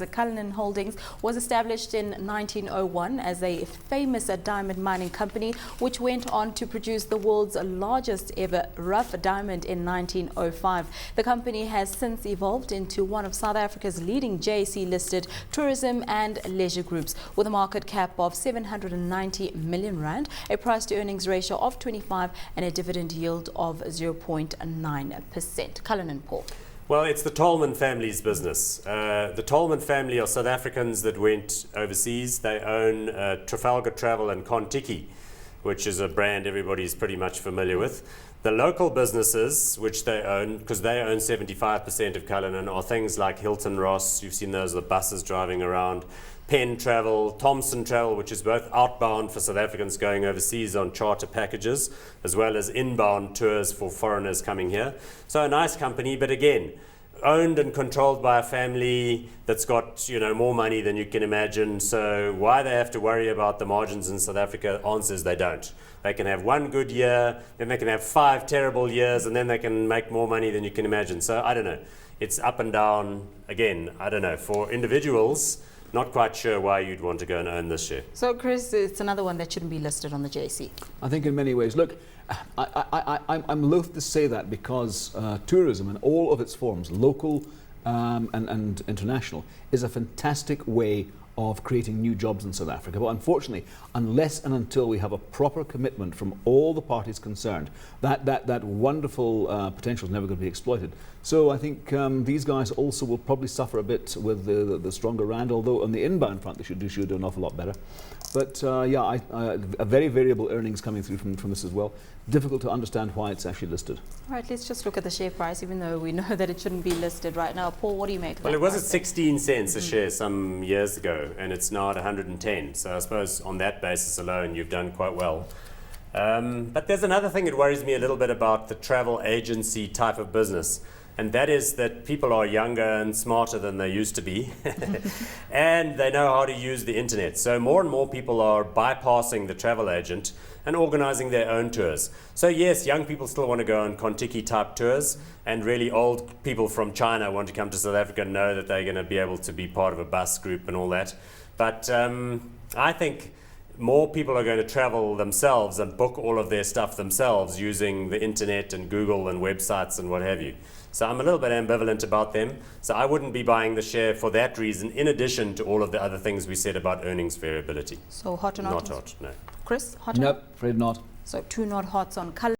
The Cullinan Holdings was established in 1901 as a famous diamond mining company, which went on to produce the world's largest ever rough diamond in 1905. The company has since evolved into one of South Africa's leading JSE-listed tourism and leisure groups, with a market cap of 790 million rand, a price-to-earnings ratio of 25 and a dividend yield of 0.9%. Cullinan, Paul. Well, it's the Tolman family's business. The Tolman family are South Africans that went overseas. They own Trafalgar Travel and Contiki, which is a brand everybody's pretty much familiar with. The local businesses, which they own, because they own 75% of Cullinan, are things like Hilton Ross. You've seen those, the buses driving around. Penn Travel, Thomson Travel, which is both outbound for South Africans going overseas on charter packages, as well as inbound tours for foreigners coming here. So a nice company, but again, owned and controlled by a family that's got, more money than you can imagine. So why they have to worry about the margins in South Africa? Answer is they don't. They can have one good year, then they can have 5 terrible years, and then they can make more money than you can imagine. So I don't know. It's up and down. Again, I don't know. For individuals, not quite sure why you'd want to go and own this share. So, Chris, it's another one that shouldn't be listed on the JSE. I think in many ways. Look, I'm loath to say that because tourism in all of its forms, local and international, is a fantastic way of creating new jobs in South Africa. But unfortunately, unless and until we have a proper commitment from all the parties concerned, that wonderful potential is never going to be exploited. So I think these guys also will probably suffer a bit with the stronger rand, although on the inbound front they should do an awful lot better. But a very variable earnings coming through from this as well. Difficult to understand why it's actually listed. All right, let's just look at the share price, even though we know that it shouldn't be listed right now. Paul, what do you make of that? Well, it was at 16 cents a share some years ago, and it's now at 110. So I suppose on that basis alone, you've done quite well. But there's another thing that worries me a little bit about the travel agency type of business. And that is that people are younger and smarter than they used to be. And they know how to use the internet. So more and more people are bypassing the travel agent and organizing their own tours. So yes, young people still want to go on Contiki type tours, and really old people from China want to come to South Africa and know that they're going to be able to be part of a bus group and all that. But I think more people are going to travel themselves and book all of their stuff themselves using the internet and Google and websites and what have you. So I'm a little bit ambivalent about them. So I wouldn't be buying the share for that reason, in addition to all of the other things we said about earnings variability. So hot or not? Not hot, no. Chris, hot or Nope, afraid not. So 2 not hots on Cullinan.